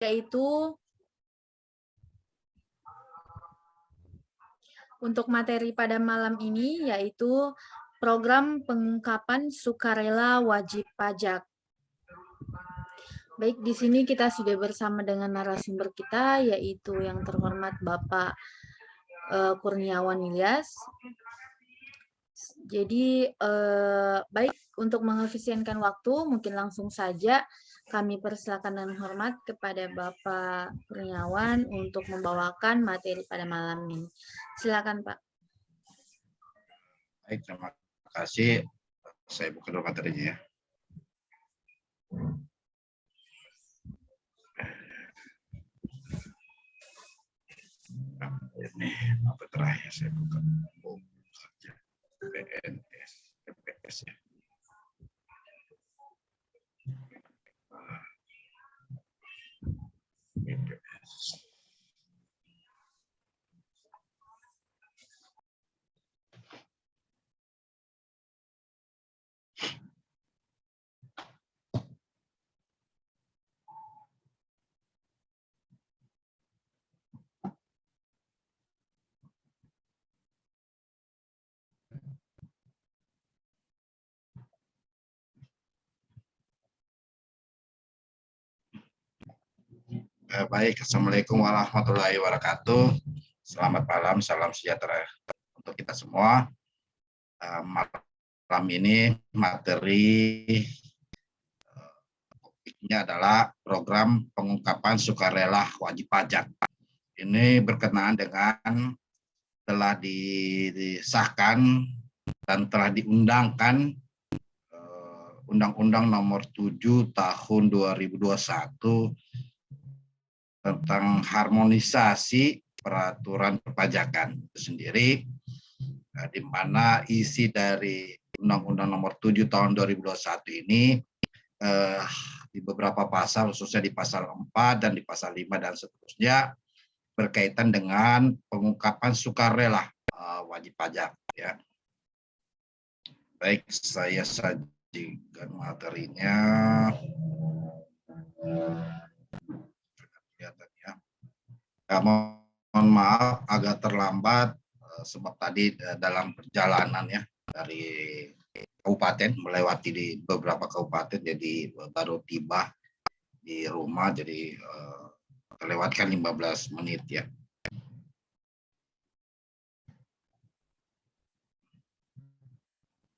yaitu untuk materi pada malam ini, yaitu program pengungkapan sukarela wajib pajak. Baik, di sini kita sudah bersama dengan narasumber kita, yaitu yang terhormat Bapak Kurniawan Ilyas. Jadi, baik, untuk mengefisienkan waktu, mungkin langsung saja kami persilakan dengan hormat kepada Bapak Kurniawan untuk membawakan materi pada malam ini. Silakan, Pak. Baik, terima kasih. Saya buka dulu materinya ya. Ini apa terakhir saya buka saja. PPS ya. PPS. Baik, Assalamualaikum warahmatullahi wabarakatuh. Selamat malam, salam sejahtera untuk kita semua. Malam ini materi topiknya adalah program pengungkapan sukarela wajib pajak. Ini berkenaan dengan telah disahkan dan telah diundangkan Undang-Undang Nomor 7 Tahun 2021 tentang harmonisasi peraturan perpajakan itu sendiri, di mana isi dari Undang-Undang Nomor 7 Tahun 2021 ini di beberapa pasal, khususnya di pasal 4 dan di pasal 5 dan seterusnya, berkaitan dengan pengungkapan sukarela wajib pajak. Ya. Baik, saya sajikan materinya. Mohon maaf agak terlambat sebab tadi dalam perjalanan ya dari kabupaten melewati di beberapa kabupaten, jadi baru tiba di rumah, jadi terlewatkan 15 menit ya.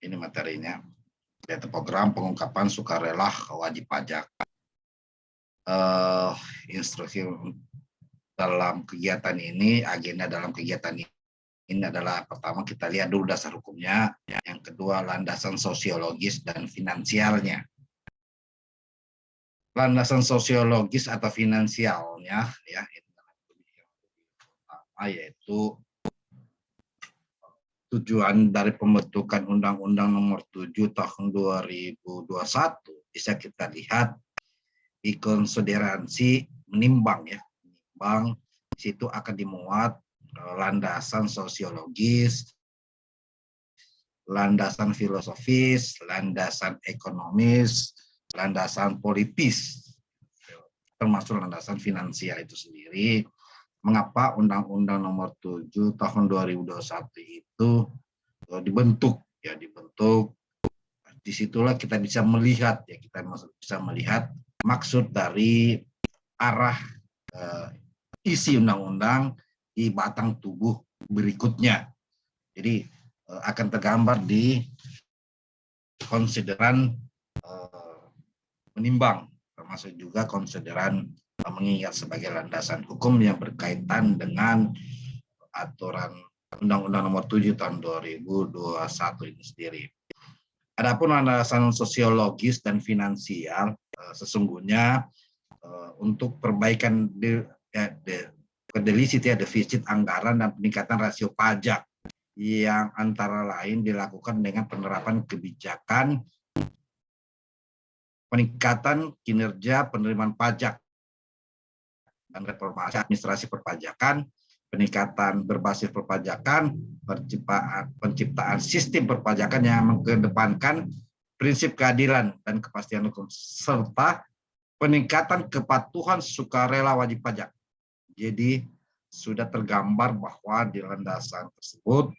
Ini materinya, yaitu program pengungkapan sukarela wajib pajak. Instruksi dalam kegiatan ini, agenda dalam kegiatan ini adalah pertama kita lihat dulu dasar hukumnya, yang kedua landasan sosiologis dan finansialnya. Landasan sosiologis atau finansialnya ya, yaitu tujuan dari pembentukan Undang-Undang Nomor 7 Tahun 2021 bisa kita lihat di konsideransi menimbang ya. Menimbang di situ akan dimuat landasan sosiologis, landasan filosofis, landasan ekonomis, landasan politis, termasuk landasan finansial itu sendiri. Mengapa Undang-Undang Nomor 7 Tahun 2021 itu dibentuk ya, dibentuk. Disitulah kita bisa melihat ya, kita bisa melihat maksud dari arah isi undang-undang di batang tubuh berikutnya. Jadi akan tergambar di konsideran menimbang, termasuk juga konsideran mengingat sebagai landasan hukum yang berkaitan dengan aturan Undang-Undang Nomor 7 Tahun 2021 ini sendiri. Adapun landasan sosiologis dan finansial sesungguhnya untuk perbaikan defisit anggaran dan peningkatan rasio pajak yang antara lain dilakukan dengan penerapan kebijakan peningkatan kinerja penerimaan pajak dan reformasi administrasi perpajakan, peningkatan berbasis perpajakan, penciptaan sistem perpajakan yang mengedepankan prinsip keadilan dan kepastian hukum, serta peningkatan kepatuhan sukarela wajib pajak. Jadi sudah tergambar bahwa di landasan tersebut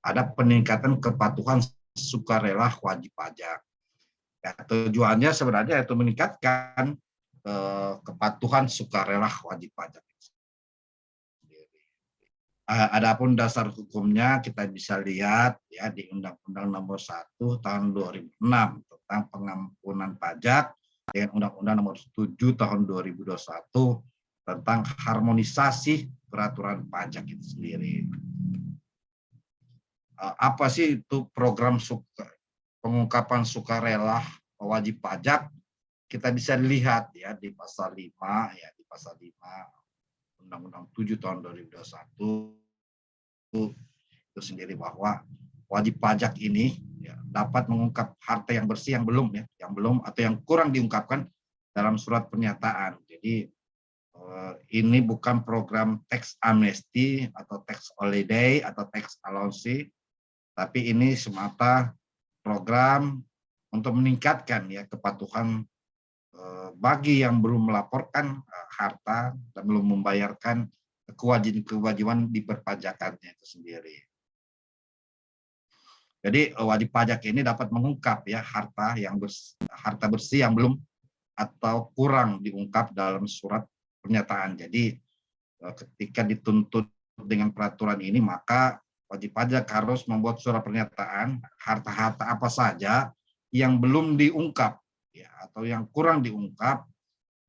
ada peningkatan kepatuhan sukarela wajib pajak. Ya, tujuannya sebenarnya itu meningkatkan kepatuhan sukarela wajib pajak. Adapun dasar hukumnya kita bisa lihat ya di Undang-Undang Nomor 1 Tahun 2006 tentang pengampunan pajak dengan Undang-Undang Nomor 7 Tahun 2021 tentang harmonisasi peraturan pajak itu sendiri. Apa sih itu program pengungkapan sukarela wajib pajak? Kita bisa lihat ya di pasal 5 ya, di pasal 5 Undang-Undang 7 tahun 2021 itu sendiri bahwa wajib pajak ini ya, dapat mengungkap harta yang bersih yang belum atau yang kurang diungkapkan dalam surat pernyataan. Jadi ini bukan program tax amnesty atau tax holiday atau tax allowance, tapi ini semata program untuk meningkatkan ya kepatuhan bagi yang belum melaporkan harta dan belum membayarkan kewajiban di perpajakannya itu sendiri. Jadi wajib pajak ini dapat mengungkap ya harta bersih yang belum atau kurang diungkap dalam surat pernyataan. Jadi ketika dituntut dengan peraturan ini, maka wajib pajak harus membuat surat pernyataan harta-harta apa saja yang belum diungkap ya, atau yang kurang diungkap,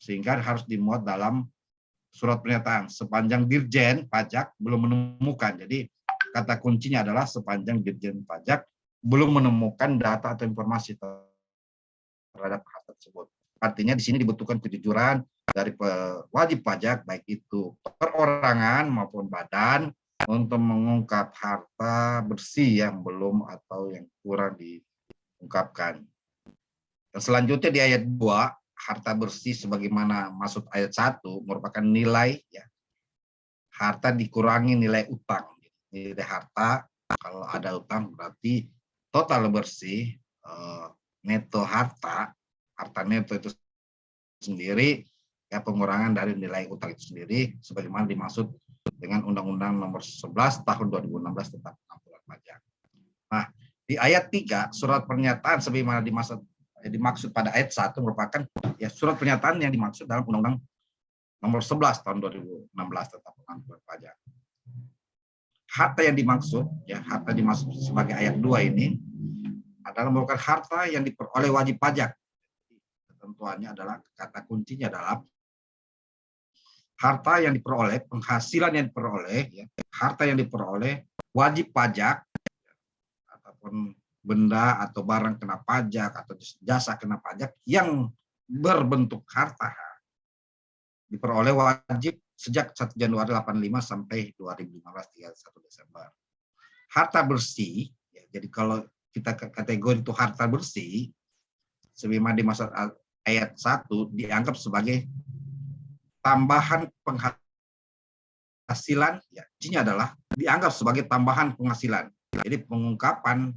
sehingga harus dimuat dalam surat pernyataan sepanjang Dirjen Pajak belum menemukan. Jadi kata kuncinya adalah sepanjang Dirjen Pajak belum menemukan data atau informasi terhadap harta tersebut. Artinya di sini dibutuhkan kejujuran dari wajib pajak, baik itu perorangan maupun badan, untuk mengungkap harta bersih yang belum atau yang kurang diungkapkan. Dan selanjutnya di ayat 2, harta bersih sebagaimana maksud ayat 1 merupakan nilai ya, harta dikurangi nilai utang. Nilai harta, kalau ada utang berarti total bersih, neto harta neto itu sendiri ya, pengurangan dari nilai utang itu sendiri sebagaimana dimaksud dengan Undang-Undang Nomor 11 Tahun 2016 tentang pengampunan pajak. Nah, di ayat 3 surat pernyataan sebagaimana dimaksud pada ayat 1 merupakan ya surat pernyataan yang dimaksud dalam Undang-Undang Nomor 11 Tahun 2016 tentang pengampunan pajak. Harta yang dimaksud ya, harta dimaksud sebagai ayat 2 ini adalah merupakan harta yang diperoleh wajib pajak. Ketentuannya adalah, kata kuncinya adalah harta yang diperoleh, penghasilan yang diperoleh, ya, harta yang diperoleh wajib pajak ataupun benda atau barang kena pajak atau jasa kena pajak yang berbentuk harta diperoleh wajib sejak 1 Januari 85 sampai 2015 31 Desember. Harta bersih, ya, jadi kalau kita kategori itu harta bersih, sebagaimana dimaksud ayat 1 dianggap sebagai tambahan penghasilan, ya, intinya adalah dianggap sebagai tambahan penghasilan. Jadi pengungkapan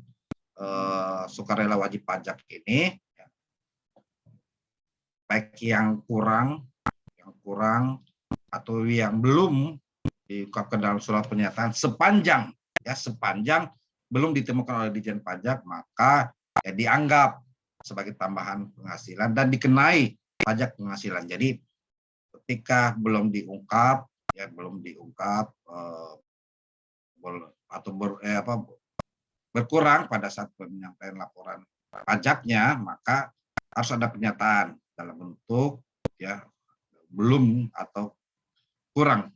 sukarela wajib pajak ini, ya, baik yang kurang atau yang belum diungkapkan dalam surat pernyataan, sepanjang belum ditemukan oleh Ditjen Pajak, maka ya dianggap sebagai tambahan penghasilan dan dikenai pajak penghasilan. Jadi ketika belum diungkap atau berkurang pada saat penyampaian laporan pajaknya, maka harus ada pernyataan dalam bentuk ya belum atau kurang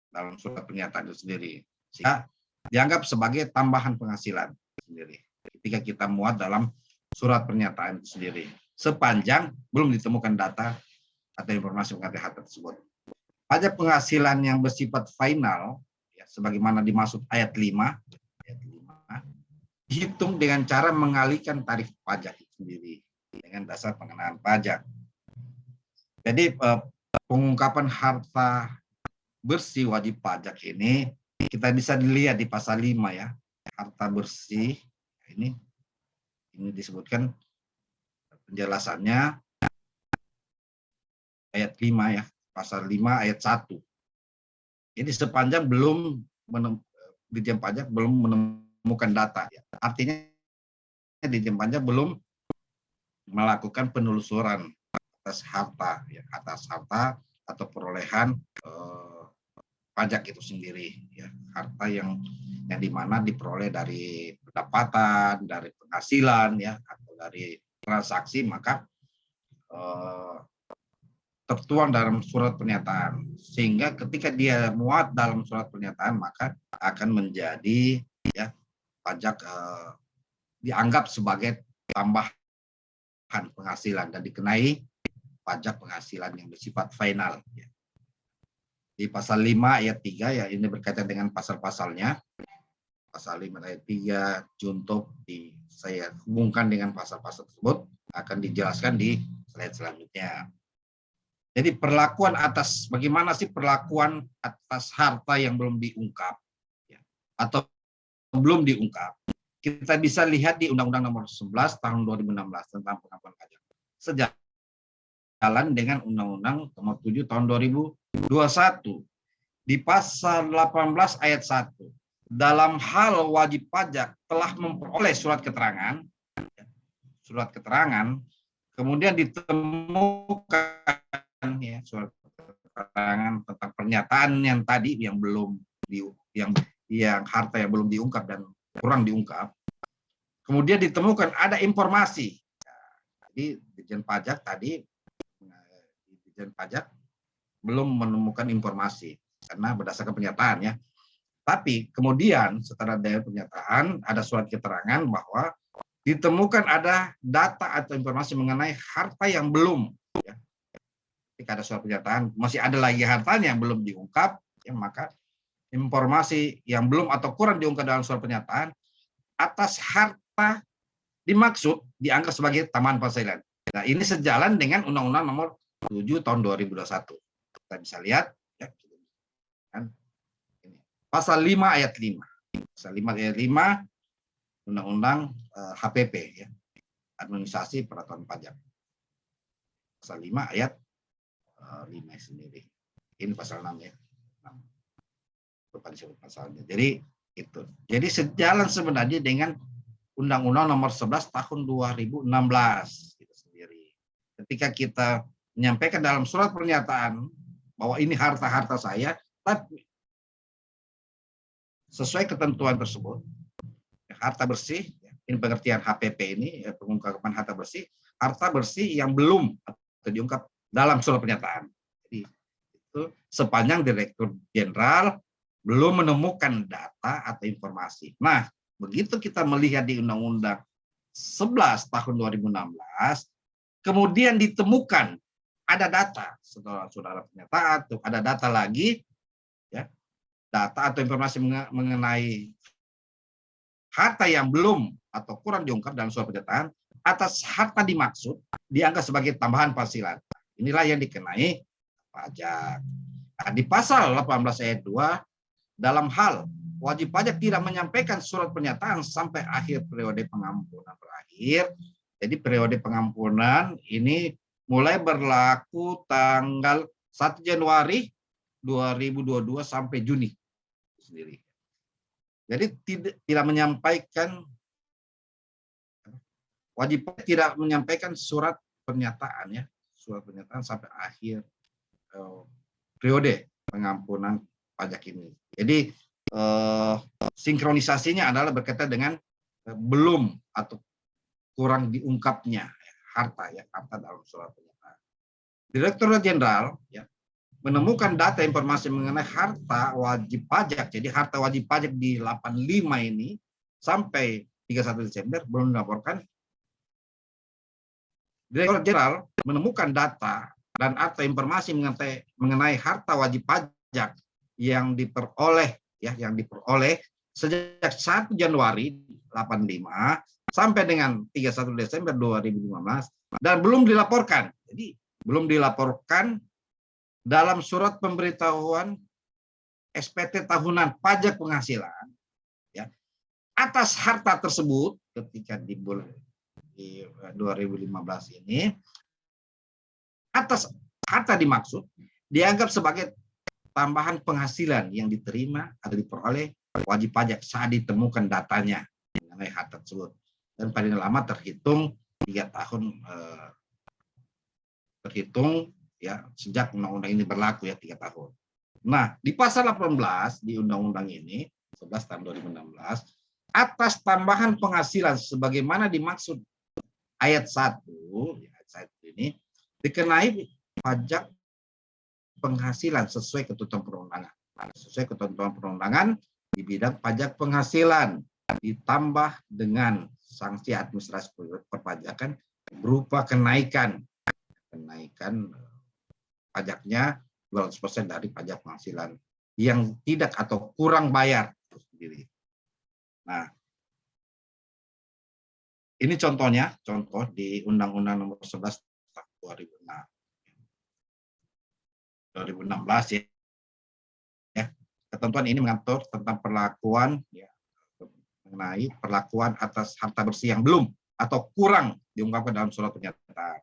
dalam surat pernyataan itu sendiri, sehingga dianggap sebagai tambahan penghasilan sendiri ketika kita muat dalam surat pernyataan itu sendiri, sepanjang belum ditemukan data atau informasi mengenai harta tersebut. Pajak penghasilan yang bersifat final, ya, sebagaimana dimaksud ayat 5, dihitung dengan cara mengalihkan tarif pajak itu sendiri dengan dasar pengenaan pajak. Jadi pengungkapan harta bersih wajib pajak ini kita bisa dilihat di pasal 5 ya, harta bersih ini disebutkan penjelasannya ayat 5 ya, pasal 5 ayat 1. Jadi sepanjang Ditjen Pajak belum menemukan data, ya. Artinya Ditjen Pajak belum melakukan penelusuran atas harta, ya, atas harta atau perolehan pajak itu sendiri, ya, harta yang dimana diperoleh dari pendapatan, dari penghasilan, ya, atau dari transaksi, maka tertuang dalam surat pernyataan, sehingga ketika dia muat dalam surat pernyataan maka akan menjadi, ya, pajak dianggap sebagai tambahan penghasilan dan dikenai pajak penghasilan yang bersifat final, ya. Di pasal 5 ayat 3, ya, ini berkaitan dengan pasal-pasalnya. Pasal 5 ayat 3 junto saya hubungkan dengan pasal-pasal tersebut, akan dijelaskan di slide selanjutnya. Jadi bagaimana sih perlakuan atas harta yang belum diungkap, ya, atau belum diungkap. Kita bisa lihat di Undang-Undang Nomor 11 Tahun 2016 tentang pengampunan pajak. Sejalan dengan Undang-Undang Nomor 7 Tahun 2021. Di pasal 18 ayat 1. Dalam hal wajib pajak telah memperoleh surat keterangan, kemudian ditemukan, ya, surat keterangan tentang pernyataan yang tadi yang belum yang harta yang belum diungkap dan kurang diungkap, kemudian ditemukan ada informasi. Jadi Ditjen Pajak belum menemukan informasi karena berdasarkan pernyataan, ya. Tapi kemudian setelah dari pernyataan ada surat keterangan bahwa ditemukan ada data atau informasi mengenai harta yang belum, ya. Ketika ada surat pernyataan masih ada lagi hartanya yang belum diungkap, ya, maka informasi yang belum atau kurang diungkap dalam surat pernyataan atas harta dimaksud dianggap sebagai tambahan penghasilan. Nah, ini sejalan dengan Undang-Undang Nomor 7 Tahun 2021. Kita bisa lihat, ya, pasal 5 ayat 5. Pasal 5 ayat 5 Undang-Undang HPP, ya, Administrasi Peraturan Pajak. Pasal 5 ayat 5 sendiri. Ini pasal 6, ya. 6. Lupa disebut pasalnya. Jadi itu. Jadi sejalan sebenarnya dengan Undang-Undang Nomor 11 Tahun 2016 itu sendiri. Ketika kita menyampaikan dalam surat pernyataan bahwa ini harta-harta saya, tapi sesuai ketentuan tersebut, harta bersih, ini pengertian HPP ini, pengungkapan harta bersih yang belum atau diungkap dalam surat pernyataan. Jadi itu sepanjang Direktur Jenderal belum menemukan data atau informasi. Nah, begitu kita melihat di Undang-Undang 11 Tahun 2016, kemudian ditemukan ada data setelah saudara pernyataan, ada data lagi, ya, data atau informasi mengenai harta yang belum atau kurang diungkap dalam surat pernyataan atas harta dimaksud dianggap sebagai tambahan penghasilan. Inilah yang dikenai pajak. Nah, di pasal 18 ayat 2, dalam hal wajib pajak tidak menyampaikan surat pernyataan sampai akhir periode pengampunan berakhir. Jadi periode pengampunan ini mulai berlaku tanggal 1 Januari 2022 sampai Juni sendiri. Jadi tidak menyampaikan, wajib pajak tidak menyampaikan surat pernyataan, ya, surat pernyataan sampai akhir periode pengampunan pajak ini. Jadi sinkronisasinya adalah berkaitan dengan belum atau kurang diungkapnya harta, ya, harta dalam surat pernyataan. Direktur Jenderal, ya, menemukan data informasi mengenai harta wajib pajak. Jadi harta wajib pajak di 85 ini sampai 31 Desember belum dilaporkan. Direktur Jenderal menemukan data dan atau informasi mengenai harta wajib pajak yang diperoleh, ya, sejak 1 Januari 85 sampai dengan 31 Desember 2015 dan belum dilaporkan. Jadi belum dilaporkan dalam surat pemberitahuan SPT tahunan pajak penghasilan, ya, atas harta tersebut ketika di 2015 ini, atas harta dimaksud dianggap sebagai tambahan penghasilan yang diterima atau diperoleh wajib pajak saat ditemukan datanya mengenai harta tersebut. Dan paling lama terhitung 3 tahun terhitung ya sejak undang-undang ini berlaku ya 3 tahun. Nah, di pasal 18 di undang-undang ini 11 tahun 2016 atas tambahan penghasilan sebagaimana dimaksud ayat 1 ya, ayat 1 ini dikenai pajak penghasilan sesuai ketentuan perundangan. Sesuai ketentuan perundangan di bidang pajak penghasilan ditambah dengan sanksi administrasi perpajakan berupa kenaikan pajaknya 200% dari pajak penghasilan yang tidak atau kurang bayar itu sendiri. Nah, ini contohnya, contoh di Undang-Undang Nomor 11 2016 ya. Ketentuan ini mengatur tentang perlakuan ya, mengenai perlakuan atas harta bersih yang belum atau kurang diungkapkan dalam surat pernyataan.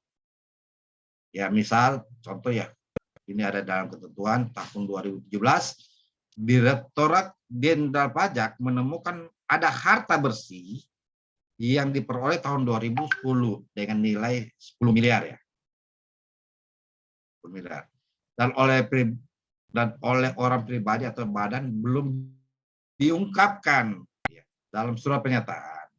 Ya, misal contoh ya, ini ada dalam ketentuan tahun 2017, Direktorat Jenderal Pajak menemukan ada harta bersih yang diperoleh tahun 2010 dengan nilai 10 miliar ya. 10 miliar. Dan oleh orang pribadi atau badan belum diungkapkan ya, dalam surat pernyataan.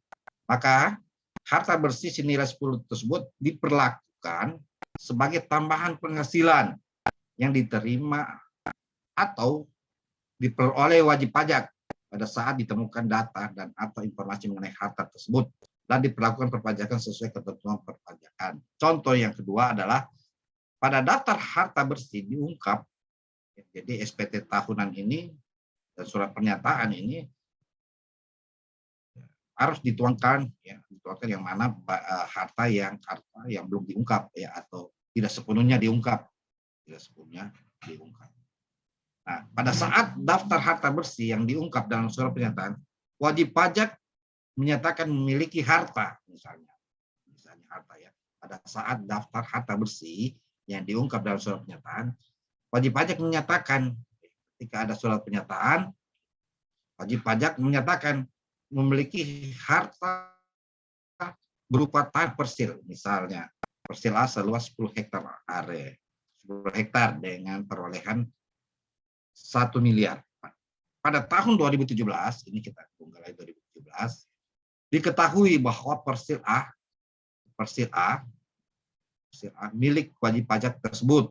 Maka harta bersih senilai 10 tersebut diperlakukan sebagai tambahan penghasilan yang diterima atau diperoleh wajib pajak pada saat ditemukan data dan atau informasi mengenai harta tersebut dan diperlakukan perpajakan sesuai ketentuan perpajakan. Contoh yang kedua adalah pada daftar harta bersih diungkap, jadi SPT tahunan ini dan surat pernyataan ini harus dituangkan ya, dituangkan yang mana harta yang belum diungkap ya atau tidak sepenuhnya diungkap. Nah, pada saat daftar harta bersih yang diungkap dalam surat pernyataan, wajib pajak menyatakan memiliki harta, misalnya harta ya. Pada saat daftar harta bersih yang diungkap dalam surat pernyataan, wajib pajak menyatakan ketika ada surat pernyataan, wajib pajak menyatakan memiliki harta berupa tanah persil, misalnya persil A seluas 10 hektar area, 10 hektar dengan perolehan 1 miliar. Pada tahun 2017, ini kita mulai 2017, diketahui bahwa persil A milik wajib pajak tersebut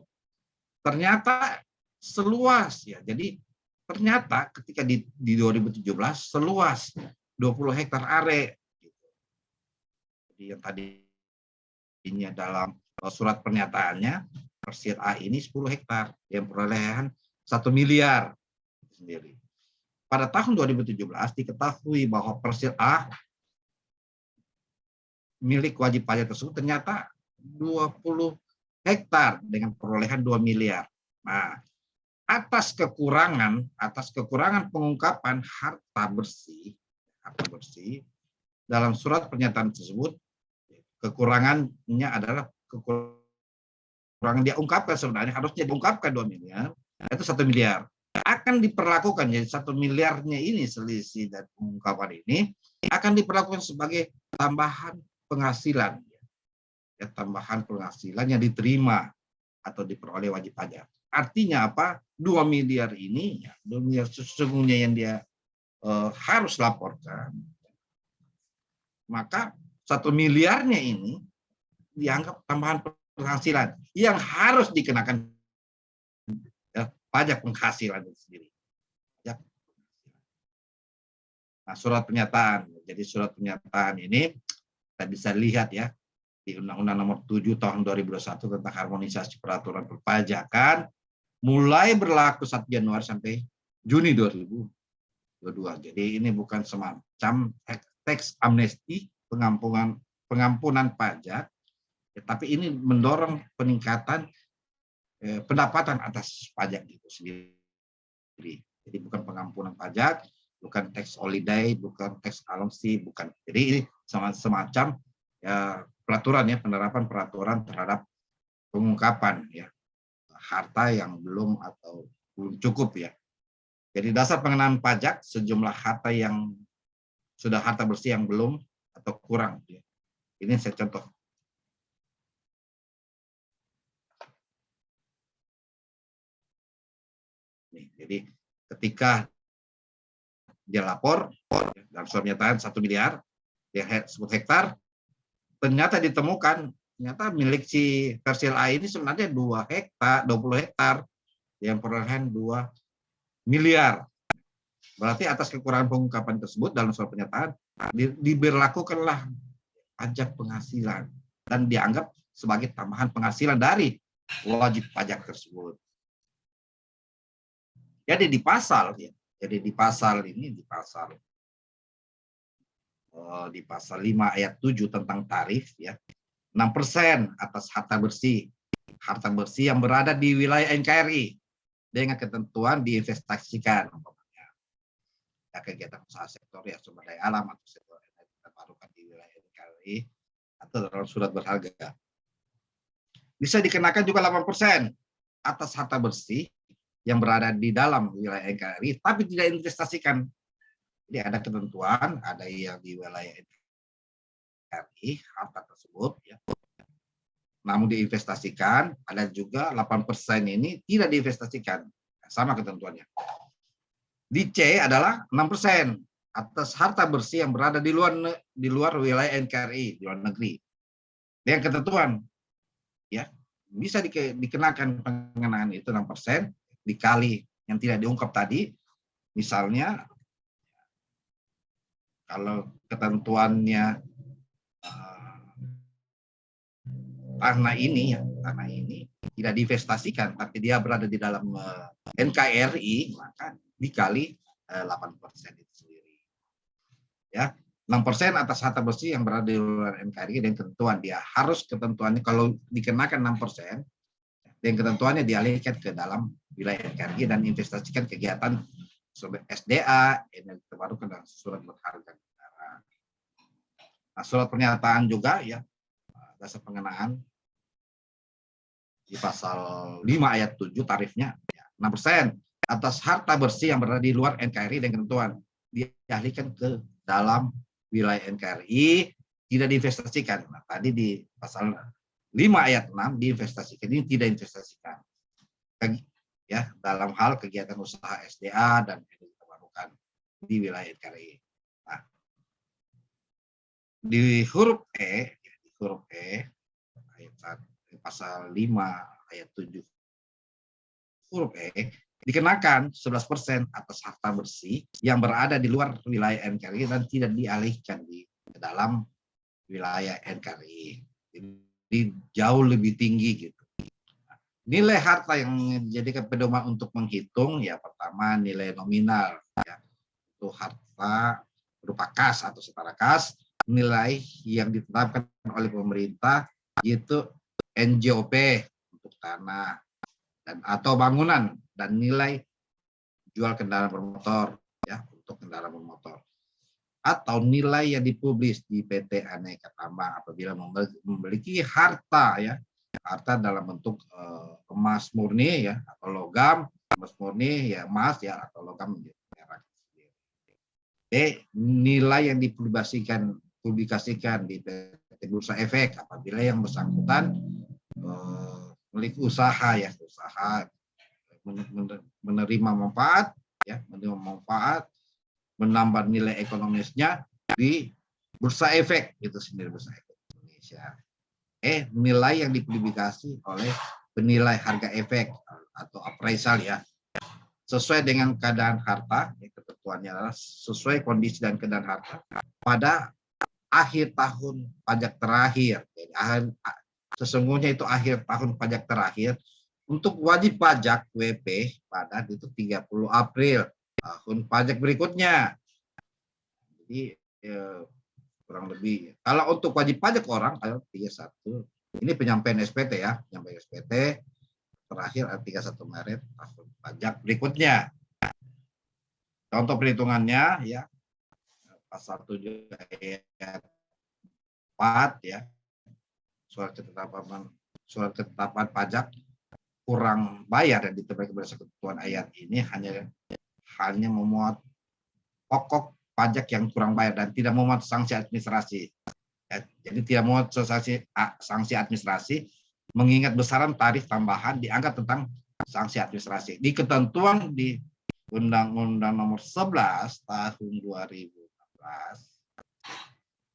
ternyata seluas ya. Jadi ternyata ketika di 2017 seluas 20 hektar area. Jadi yang tadinya dalam surat pernyataannya persil A ini 10 hektar yang perolehan 1 miliar sendiri. Pada tahun 2017 diketahui bahwa persil A milik wajib pajak tersebut ternyata 20 hektar dengan perolehan 2 miliar. Nah, atas kekurangan pengungkapan harta bersih dalam surat pernyataan tersebut, kekurangannya adalah kekurangan dia ungkapkan sebenarnya harusnya diungkapkan 2 miliar, itu 1 miliar. Akan diperlakukan jadi 1 miliarnya ini selisih dan pengungkapan ini akan diperlakukan sebagai tambahan penghasilan. Ya, tambahan penghasilan yang diterima atau diperoleh wajib pajak. Artinya apa? 2 miliar ini, ya, 2 miliar sesungguhnya yang dia harus laporkan. Maka 1 miliarnya ini dianggap tambahan penghasilan yang harus dikenakan ya, pajak penghasilan itu sendiri. Nah, surat pernyataan. Jadi surat pernyataan ini kita bisa lihat ya di Undang-Undang Nomor 7 Tahun 2021 tentang harmonisasi peraturan perpajakan mulai berlaku 1 Januari sampai Juni 2022. Jadi ini bukan semacam tax amnesty, pengampunan pajak, ya, tapi ini mendorong peningkatan pendapatan atas pajak itu sendiri. Jadi bukan pengampunan pajak, bukan tax holiday, bukan tax allowancy, bukan. Jadi ini semacam ya, penerapan peraturan terhadap pengungkapan ya harta yang belum atau belum cukup ya. Jadi dasar pengenaan pajak sejumlah harta yang sudah harta bersih yang belum atau kurang. Ya. Ini saya contoh. Jadi ketika dia lapor dalam surat pernyataan 1 miliar, dia sebut hektar, ternyata ditemukan ternyata milik si Persil A ini sebenarnya 2 hektar, 20 hektar yang perolehan 2 miliar. Berarti atas kekurangan pengungkapan tersebut dalam surat pernyataan diberlakukanlah pajak penghasilan dan dianggap sebagai tambahan penghasilan dari wajib pajak tersebut. Jadi di pasal ya, jadi di pasal ini di pasal 5 ayat 7 tentang tarif ya, 6% atas harta bersih yang berada di wilayah NKRI dengan ketentuan diinvestasikan ya, kegiatan usaha sektor ya sumber daya alam atau sektor energi terbarukan di wilayah NKRI atau dalam surat berharga. Bisa dikenakan juga 8% atas harta bersih yang berada di dalam wilayah NKRI tapi tidak investasikan. Jadi ada ketentuan, ada yang di wilayah NKRI harta tersebut ya, namun diinvestasikan, ada juga 8% ini tidak diinvestasikan. Sama ketentuannya. Di C adalah 6% atas harta bersih yang berada di luar wilayah NKRI, di luar negeri. Dengan ketentuan ya, bisa dikenakan pengenaan itu 6% dikali yang tidak diungkap tadi. Misalnya kalau ketentuannya tanah ini tidak diinvestasikan tapi dia berada di dalam NKRI, maka dikali 8% itu sendiri. Ya, 6% atas harta bersih yang berada di luar NKRI dan ketentuan dia harus ketentuannya kalau dikenakan 6% dan ketentuannya dialihkan ke dalam wilayah NKRI dan investasikan kegiatan SDA, energi terbarukan dan surat berharga negara. Nah, surat pernyataan juga ya, dasar pengenaan di pasal 5 ayat 7 tarifnya ya, 6% atas harta bersih yang berada di luar NKRI dan ketentuan dialihkan ke dalam wilayah NKRI tidak diinvestasikan. Nah, tadi di pasal 5 ayat 6 diinvestasikan, ini tidak investasikan. Ya, dalam hal kegiatan usaha SDA dan energi terbarukan di wilayah NKRI. Nah, di huruf E ayat 1, pasal 5 ayat 7 huruf E dikenakan 11% atas harta bersih yang berada di luar wilayah NKRI dan tidak dialihkan di dalam wilayah NKRI. Jadi jauh lebih tinggi gitu. Nilai harta yang dijadikan pedoman untuk menghitung ya pertama nilai nominal ya, itu harta berupa kas atau setara kas, nilai yang ditetapkan oleh pemerintah yaitu NJOP untuk tanah dan atau bangunan dan nilai jual kendaraan bermotor ya untuk kendaraan bermotor atau nilai yang dipublis di PT Aneka Tambang apabila memiliki harta ya, harta dalam bentuk emas murni ya atau logam, emas murni ya emas ya atau logam perak. Nilai yang dipublikasikan di PT Bursa Efek apabila yang bersangkutan memiliki usaha ya, usaha menerima manfaat ya, menambah nilai ekonomisnya di Bursa Efek itu sendiri, Bursa Efek Indonesia. Nilai yang dipublikasi oleh penilai harga efek atau appraisal ya, sesuai dengan keadaan harta, ketentuannya adalah sesuai kondisi dan keadaan harta pada akhir tahun pajak terakhir. Jadi, sesungguhnya itu akhir tahun pajak terakhir untuk wajib pajak WP pada itu 30 April tahun pajak berikutnya. Jadi kurang lebih kalau untuk wajib pajak orang tanggal 31 ini penyampaian SPT ya, penyampaian SPT terakhir 31 Maret tahun pajak berikutnya. Contoh perhitungannya ya pasal 7 ayat 4 ya, surat ketetapan pajak kurang bayar yang diterapkan berdasarkan ketentuan ayat ini hanya memuat pokok pajak yang kurang bayar dan tidak memuat sanksi administrasi. Ya, jadi tidak memuat sanksi administrasi, mengingat besaran tarif tambahan dianggap tentang sanksi administrasi. Di ketentuan di Undang-Undang Nomor 11 Tahun 2016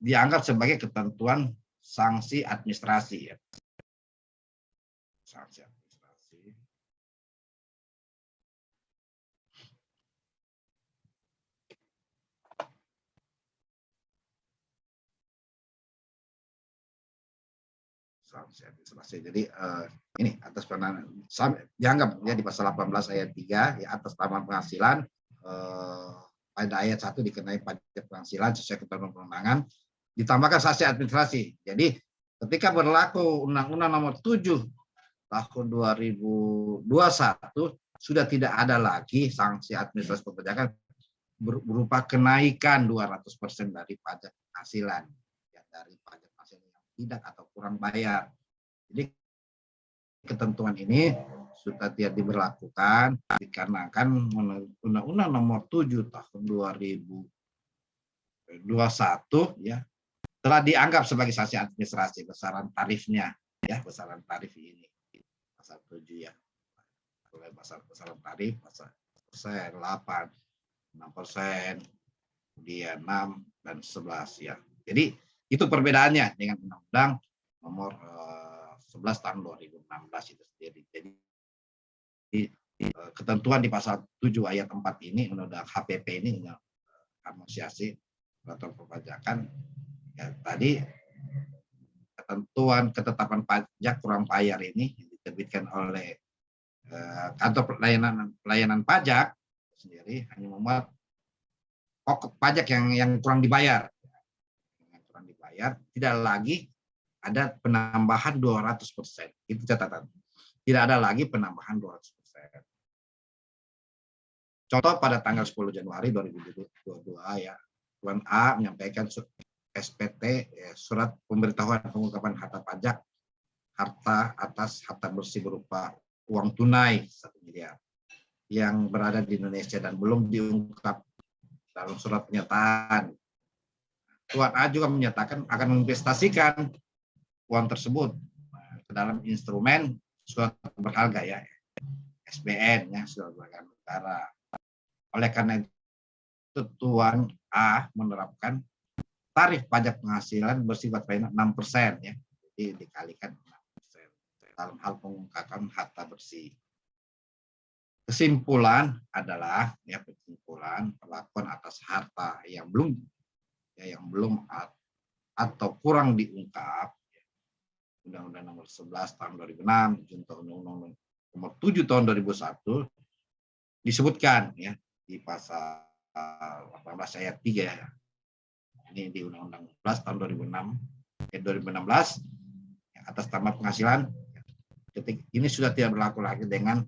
dianggap sebagai ketentuan sanksi administrasi. Ya. Sanksi administrasi. Sanksi administrasi. Jadi ini atas dianggap ya di pasal 18 ayat 3 ya atas tambahan penghasilan pada ayat 1 dikenai pajak penghasilan sesuai ketentuan perundangan ditambahkan sanksi administrasi. Jadi ketika berlaku Undang-Undang Nomor 7 Tahun 2021 sudah tidak ada lagi sanksi administrasi perpajakan berupa kenaikan 200% dari pajak penghasilan ya, dari pajak penghasilan yang tidak atau kurang bayar. Jadi ketentuan ini sudah tidak diberlakukan dikarenakan Undang-Undang Nomor 7 Tahun 2021 ya telah dianggap sebagai sanksi administrasi besaran tarifnya ya, besaran tarif ini pasal 7 ya. Mulai besaran tarif pasal persen 8, 6%, kemudian 6 dan 11 ya. Jadi itu perbedaannya dengan Undang-Undang Nomor 11 Tahun 2016 itu sendiri. Jadi ketentuan di pasal 7 ayat 4 ini Undang-Undang HPP ini harmonisasi peraturan perpajakan ya, tadi ketentuan ketetapan pajak kurang bayar ini yang diterbitkan oleh kantor pelayanan pajak sendiri hanya memuat pokok pajak yang kurang dibayar. Yang kurang dibayar tidak lagi ada penambahan 200%. Itu catatan. Tidak ada lagi penambahan 200%. Contoh pada tanggal 10 Januari 2022 ya, Tuan A menyampaikan SPT ya, surat pemberitahuan pengungkapan harta pajak harta atas harta bersih berupa uang tunai 1 miliar yang berada di Indonesia dan belum diungkap dalam surat pernyataan. Tuan A juga menyatakan akan menginvestasikan uang tersebut ke dalam instrumen suatu berharga ya, SBN ya, suatu berharga negara. Oleh karena itu Tuan A menerapkan tarif pajak penghasilan bersifat pidana 6% ya, jadi dikalikan 6% dalam hal pengungkapan harta bersih. Kesimpulan adalah ya kesimpulan perlakuan atas harta yang belum atau kurang diungkap Undang-Undang Nomor 11 Tahun 2006 junto Undang-Undang Nomor 7 Tahun 2001 disebutkan ya di pasal 18 ayat 3 ya. Ini di Undang-Undang 11 Tahun 2016 ya, atas tambah penghasilan ini sudah tidak berlaku lagi dengan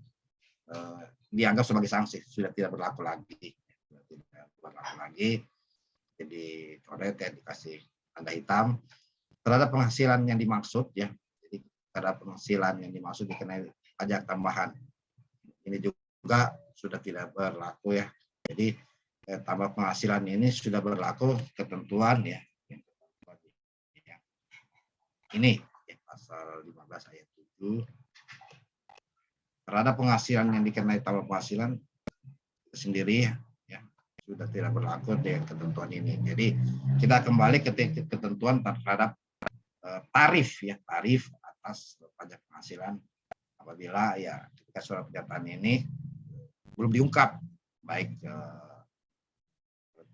dianggap sebagai sanksi, sudah tidak berlaku lagi. Jadi oleh dikasih tanda hitam terhadap penghasilan yang dimaksud ya. Jadi terhadap penghasilan yang dimaksud dikenai pajak tambahan. Ini juga sudah tidak berlaku ya. Jadi tambah penghasilan ini sudah berlaku ketentuan ya. Ini ya, pasal 15 ayat 7. Terhadap penghasilan yang dikenai tambah penghasilan sendiri ya sudah tidak berlaku dengan ketentuan ini. Jadi kita kembali ke ketentuan terhadap tarif ya, tarif atas pajak penghasilan apabila ya ketika surat pernyataan ini belum diungkap baik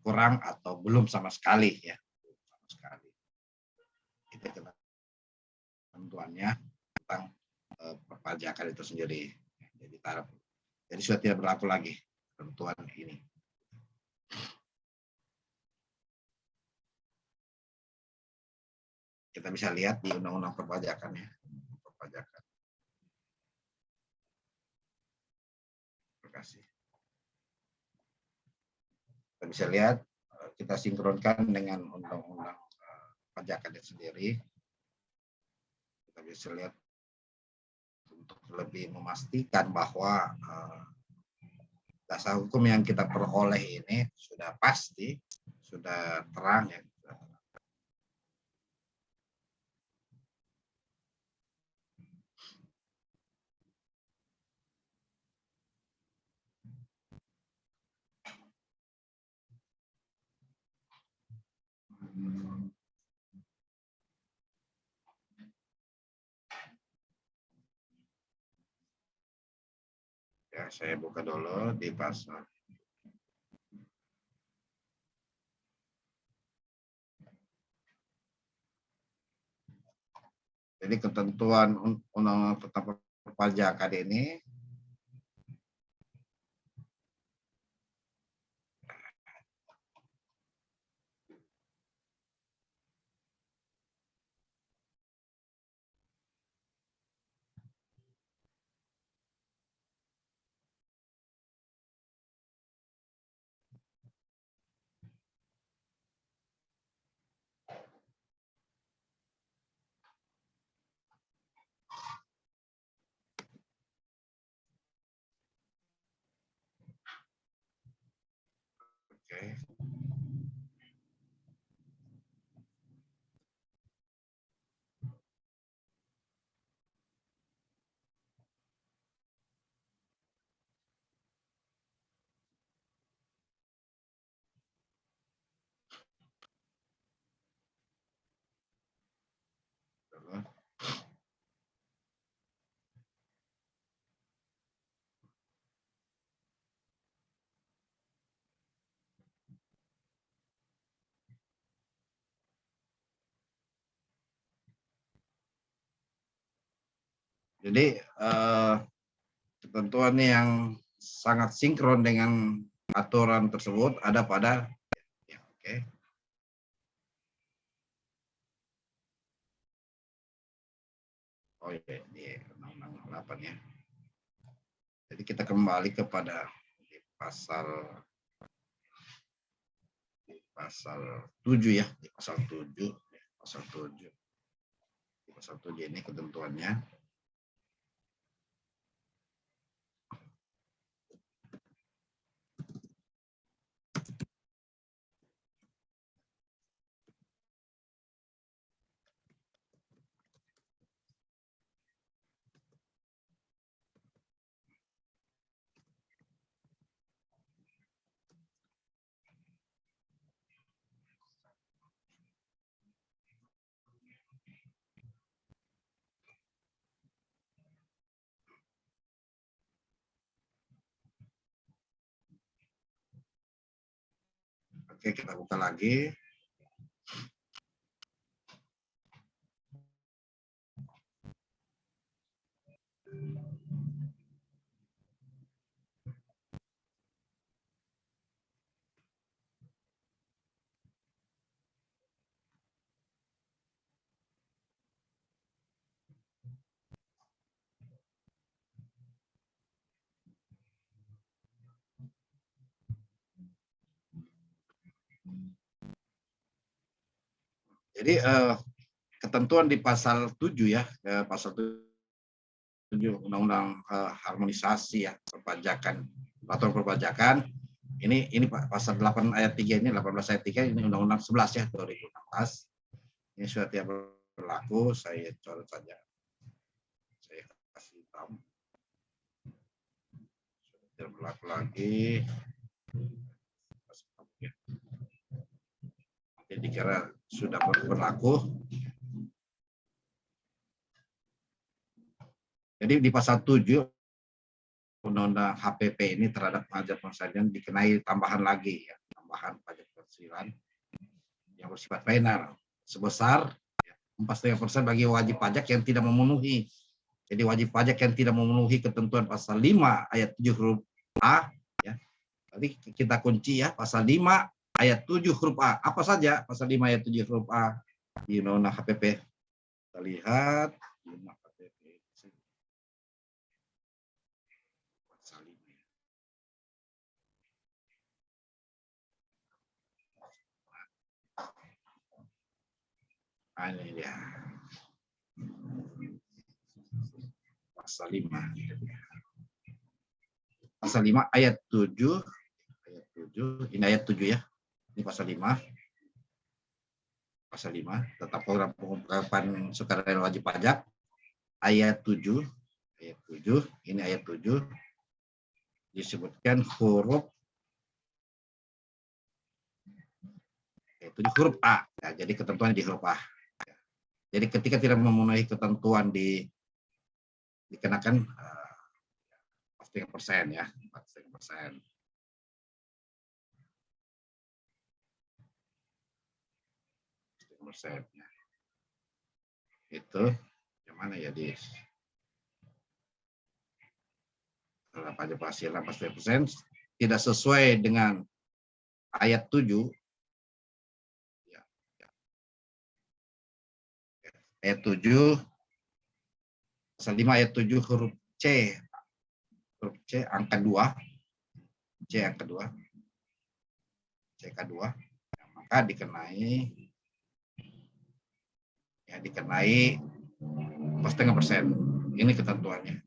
kurang atau belum sama sekali ya, sama sekali. Itu ketentuannya tentang perpajakan itu sendiri. Jadi tarif, jadi sudah tidak berlaku lagi ketentuan ini. Kita bisa lihat di Undang-Undang Perpajakan ya. Perpajakan. Terima kasih. Kita bisa lihat, kita sinkronkan dengan Undang-Undang Perpajakan itu sendiri. Kita bisa lihat untuk lebih memastikan bahwa dasar hukum yang kita peroleh ini sudah pasti, sudah terang ya. Ya, saya buka dulu di pasal. Jadi ketentuan undang-undang tentang perpajakan ini oke. Jadi ketentuan yang sangat sinkron dengan aturan tersebut ada pada ya, oke. Oh iya, di Undang-Undang 8 ya. Jadi kita kembali kepada di pasal 7 ya, di pasal 7, pasal 7. Di pasal 7 ini ketentuannya. Oke, kita buka lagi. Jadi ketentuan di pasal 7 ya, pasal 7 Undang-Undang harmonisasi ya perpajakan, peraturan perpajakan. Ini pasal 8 ayat 3 ini, 18 ayat 3 ini Undang-Undang 11 ya 2016. Ini sudah tidak berlaku, saya coret saja. Saya kasih tahu. Sudah tidak berlaku lagi. Jadi dikira sudah berlaku. Jadi di pasal 7 Undang-Undang HPP ini terhadap pajak penghasilan dikenai tambahan lagi ya, tambahan pajak penghasilan yang bersifat final sebesar 4,5% bagi wajib pajak yang tidak memenuhi. Jadi wajib pajak yang tidak memenuhi ketentuan pasal 5 ayat 7 huruf A ya. Tadi kita kunci ya pasal 5 ayat 7 huruf A. Apa saja pasal 5 ayat 7 huruf A di Undang-Undang HPP? Kita lihat ini dia. pasal 5. Pasal 5 ayat 7. Ini ayat 7 ya. Ini pasal 5. Pasal 5 tentang program pengungkapan sukarela wajib pajak. Ayat 7. Ini ayat 7 disebutkan huruf A. Nah, jadi ketentuan di huruf A. Jadi ketika tidak memenuhi ketentuan dikenakan 4,5% ya, 4,5%. Ya. Itu yang mana ya di pajak penghasilan 4,5% tidak sesuai dengan ayat 7. Ayat 7 pasal 5 ayat 7 huruf C angka 2. C angka 2 maka dikenai 4,5%. Ini ketentuannya.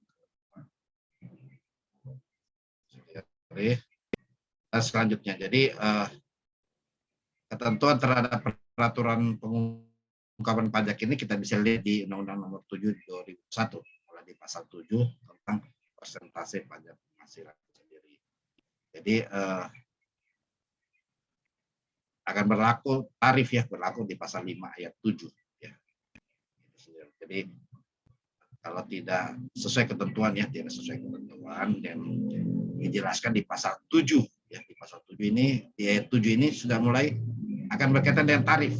Jadi selanjutnya, jadi ketentuan terhadap peraturan pengungkapan pajak ini kita bisa lihat di Undang-Undang Nomor 7 2001, mulai di pasal 7 tentang persentase pajak penghasilan sendiri. Jadi akan berlaku tarif ya, berlaku di pasal 5 ayat 7 ya. Jadi kalau tidak sesuai ketentuan ya, tidak sesuai ketentuan dan dijelaskan di pasal 7 ya, di pasal 7 ini, di ayat 7 ini sudah mulai akan berkaitan dengan tarif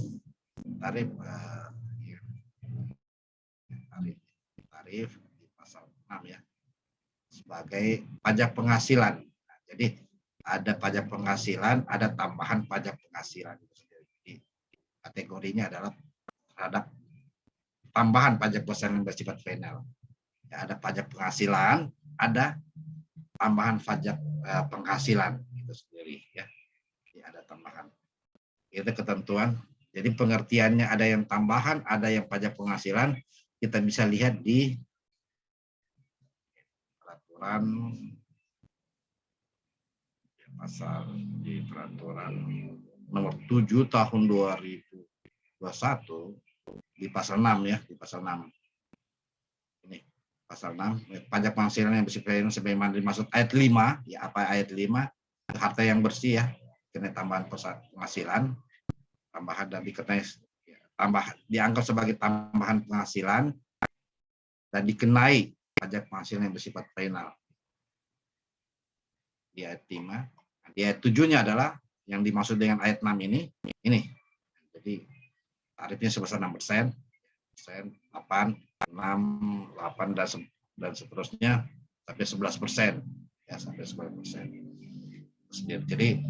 di pasal 6 ya, sebagai pajak penghasilan. Nah, jadi ada pajak penghasilan, ada tambahan pajak penghasilan. Jadi kategorinya adalah terhadap tambahan pajak penghasilan yang bersifat final. Ya, ada pajak penghasilan, ada tambahan pajak penghasilan itu sendiri ya. Jadi ada tambahan. Itu ketentuan. Jadi pengertiannya ada yang tambahan, ada yang pajak penghasilan. Kita bisa lihat di peraturan nomor 7 tahun 2021 di pasal 6 ya, di pasal 6. Ini pasal 6, pajak penghasilan yang bersifat sebagaimana dimaksud ayat 5, ya apa ayat 5? Harta yang bersih ya, kena tambahan penghasilan, tambahan dan dikenai dianggap sebagai tambahan penghasilan dan dikenai pajak penghasilan yang bersifat final. Di ayat 5, di ayat 7-nya adalah yang dimaksud dengan ayat 6 ini. Jadi tarifnya sebesar 6%, 8, 6, 8 dan seterusnya sampai 11%. Ya, sampai 11%. Jadi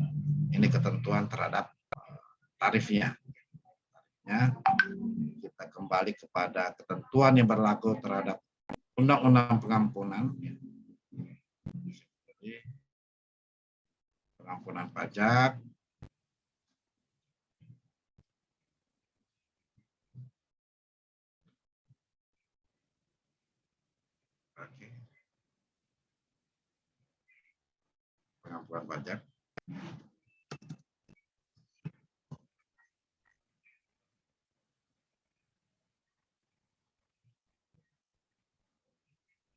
ini ketentuan terhadap tarifnya. Kita kembali kepada ketentuan yang berlaku terhadap Undang-Undang Pengampunan. Jadi, pengampunan pajak. Oke. Pengampunan pajak.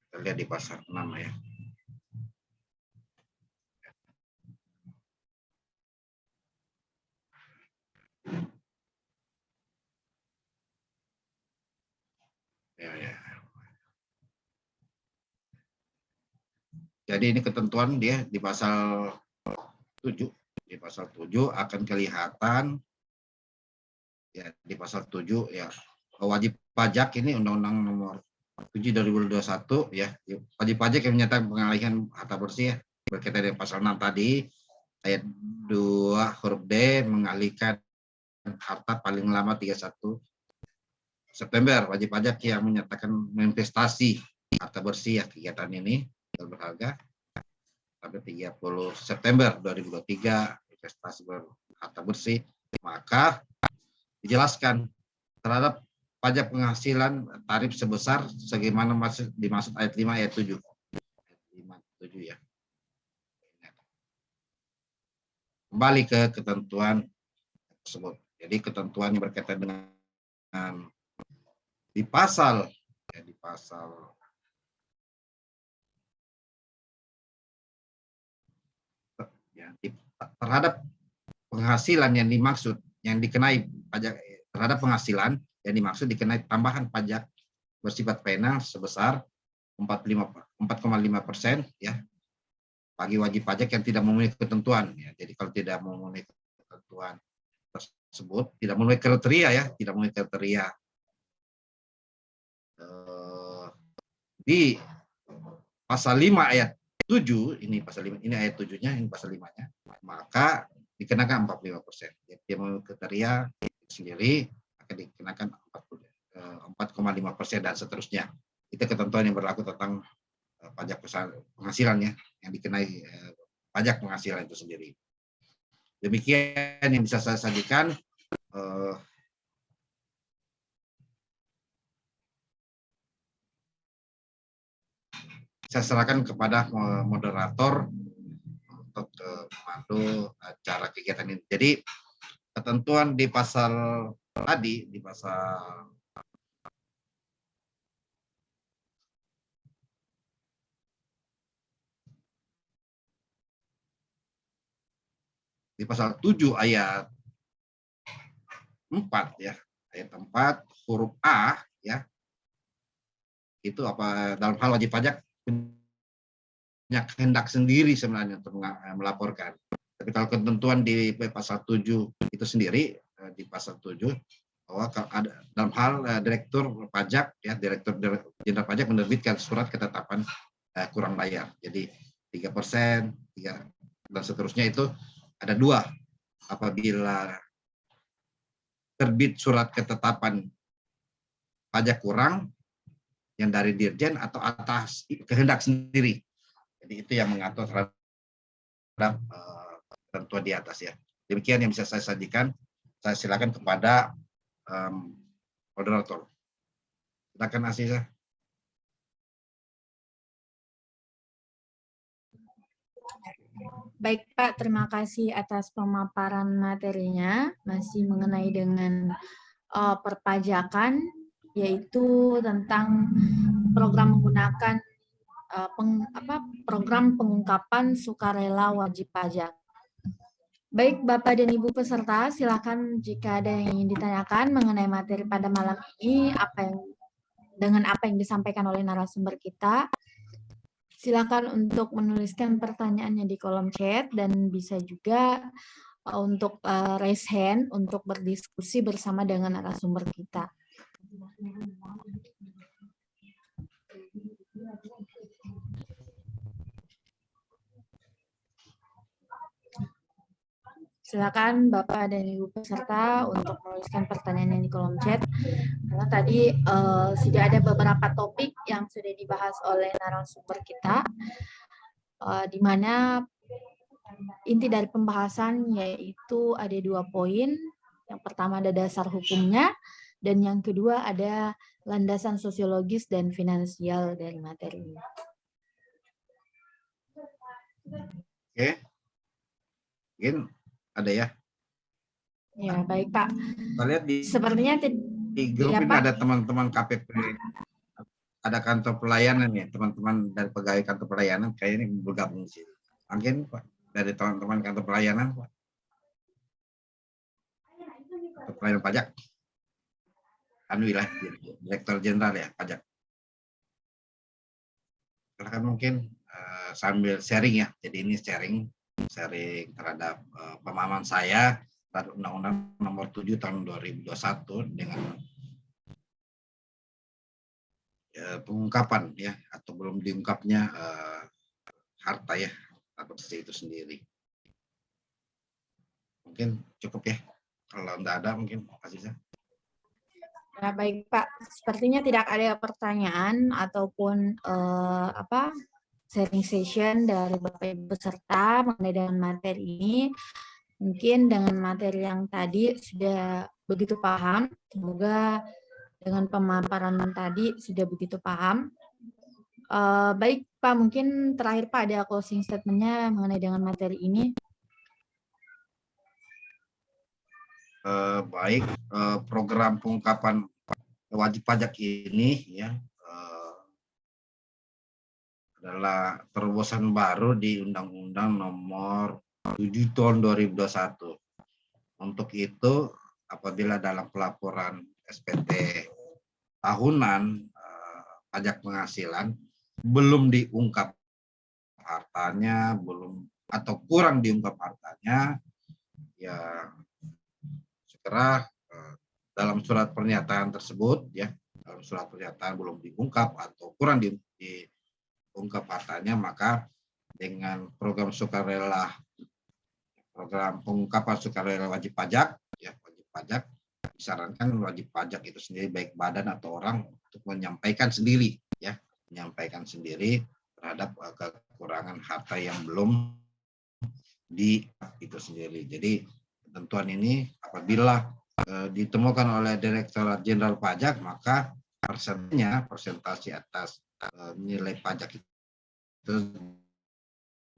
Kita lihat di pasal 6 ya. Ya. Jadi ini ketentuan dia di pasal 7. Di pasal 7 akan kelihatan ya, di pasal 7 ya, wajib pajak ini Undang-Undang Nomor 7 2021 ya, wajib pajak yang menyatakan pengalihan harta bersih ya, berkaitan dengan pasal 6 tadi ayat 2 huruf D, mengalihkan harta paling lama 31 September. Wajib pajak yang menyatakan investasi harta bersih ya, kegiatan ini berharga sampai 30 September 2023 investasi harta bersih, maka dijelaskan terhadap pajak penghasilan tarif sebesar sebagaimana dimaksud ayat 5 ayat 7. Ayat 5, 7 ya. Kembali ke ketentuan tersebut. Jadi ketentuan berkaitan dengan di pasal terhadap penghasilan yang dimaksud, yang dikenai pajak terhadap penghasilan yang dimaksud dikenai tambahan pajak bersifat penal sebesar 4,5% ya bagi wajib pajak yang tidak memenuhi ketentuan. Ya. Jadi kalau tidak memenuhi ketentuan tersebut, tidak memenuhi kriteria ya, tidak memenuhi kriteria di pasal 5 ayat 7, ini pasal 5, ini ayat 7-nya, ini pasal 5-nya, maka dikenakan 45%. Dia memenuhi kriteria sendiri akan dikenakan 4,5% dan seterusnya. Itu ketentuan yang berlaku tentang pajak penghasilannya yang dikenai pajak penghasilan itu sendiri. Demikian yang bisa saya sajikan. Saya serahkan kepada moderator untuk memandu acara kegiatan ini. Jadi ketentuan di pasal tadi, di pasal 7 ayat 4 ya, ayat 4 huruf A ya. Itu apa dalam hal wajib pajak punya kehendak sendiri sebenarnya untuk melaporkan. Tapi kalau ketentuan di pasal 7 itu sendiri, di pasal 7 bahwa ada dalam hal direktur pajak ya, direktur jenderal pajak menerbitkan surat ketetapan kurang bayar. Jadi 3%, dan seterusnya itu ada 2. Apabila terbit surat ketetapan pajak kurang yang dari dirjen atau atas kehendak sendiri. Jadi itu yang mengatur terhadap ketentuan di atas ya. Demikian yang bisa saya sajikan. Saya silakan kepada moderator. Silakan Aziza. Baik Pak, terima kasih atas pemaparan materinya, masih mengenai dengan perpajakan, yaitu tentang program menggunakan program pengungkapan sukarela wajib pajak. Baik Bapak dan Ibu peserta, silakan jika ada yang ingin ditanyakan mengenai materi pada malam ini, dengan apa yang disampaikan oleh narasumber kita. Silakan untuk menuliskan pertanyaannya di kolom chat dan bisa juga untuk raise hand untuk berdiskusi bersama dengan narasumber kita. Silakan Bapak dan Ibu peserta untuk menuliskan pertanyaannya di kolom chat. Karena tadi sudah ada beberapa topik yang sudah dibahas oleh narasumber kita, di mana inti dari pembahasan yaitu ada 2 poin. Yang pertama ada dasar hukumnya, dan yang kedua ada landasan sosiologis dan finansial dari materi ini. Oke. Mungkin ada ya. Ya, baik Pak. Kita lihat sepertinya di grup ya, ini Pak. Ada teman-teman KPP, ada kantor pelayanan ya, teman-teman dari pegawai kantor pelayanan kayaknya bergabung di sini. Mungkin Pak dari teman-teman kantor pelayanan Pak. Kantor pelayanan pajak. Anwilah, Direktur Jenderal ya pajak. Silakan mungkin sambil sharing ya. Jadi ini sharing terhadap pemahaman saya terhadap Undang-Undang Nomor 7 Tahun 2021 dengan pengungkapan ya atau belum diungkapnya harta ya atau itu sendiri. Mungkin cukup ya. Kalau tidak ada mungkin Aziza. Ya, baik Pak. Sepertinya tidak ada pertanyaan ataupun sharing session dari Bapak Ibu peserta mengenai dengan materi ini. Mungkin dengan materi yang tadi sudah begitu paham. Semoga dengan pemaparan tadi sudah begitu paham. Baik Pak, mungkin terakhir Pak ada closing statement-nya mengenai dengan materi ini. Baik, program pengungkapan wajib pajak ini ya adalah terobosan baru di Undang-Undang Nomor 7 Tahun 2021. Untuk itu, apabila dalam pelaporan SPT tahunan pajak penghasilan belum diungkap hartanya, belum atau kurang diungkap hartanya, ya segera dalam surat pernyataan tersebut ya, dalam surat pernyataan belum diungkap atau kurang diungkap hartanya, maka dengan program sukarela, program pengungkapan sukarela wajib pajak ya, wajib pajak disarankan wajib pajak itu sendiri baik badan atau orang untuk menyampaikan sendiri ya, menyampaikan sendiri terhadap kekurangan harta yang belum di itu sendiri. Jadi ketentuan ini apabila ditemukan oleh Direktorat Jenderal Pajak, maka persentase atas nilai pajak itu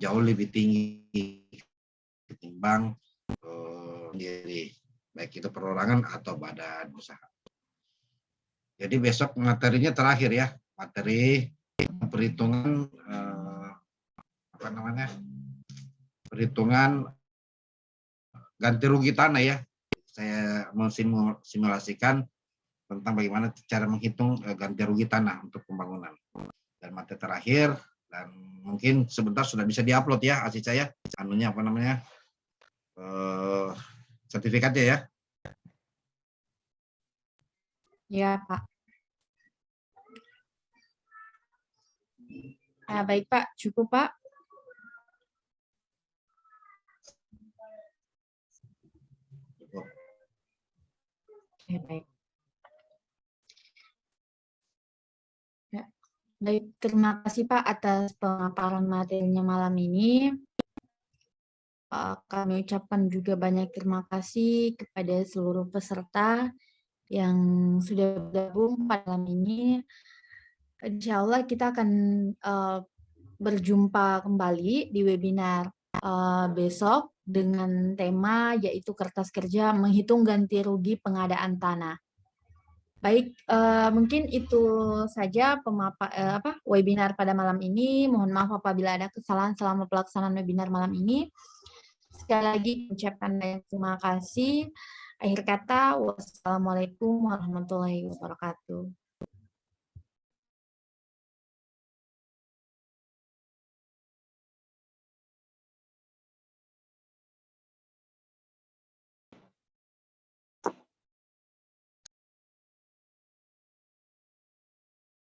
jauh lebih tinggi ketimbang sendiri, baik itu perorangan atau badan usaha. Jadi besok materinya terakhir ya, materi perhitungan perhitungan ganti rugi tanah ya. Saya mensimulasikan tentang bagaimana cara menghitung ganti rugi tanah untuk pembangunan. Dan materi terakhir, dan mungkin sebentar sudah bisa diupload ya, asli saya anunya apa namanya sertifikatnya ya. Ya Pak. Baik Pak, cukup Pak. Oke, baik. Ya. Baik, terima kasih Pak atas pemaparan materinya malam ini. Kami ucapkan juga banyak terima kasih kepada seluruh peserta yang sudah bergabung pada malam ini. Insya Allah kita akan berjumpa kembali di webinar besok dengan tema yaitu kertas kerja menghitung ganti rugi pengadaan tanah. Baik, mungkin itu saja webinar pada malam ini. Mohon maaf apabila ada kesalahan selama pelaksanaan webinar malam ini. Sekali lagi ucapkan banyak terima kasih. Akhir kata, wassalamualaikum warahmatullahi wabarakatuh.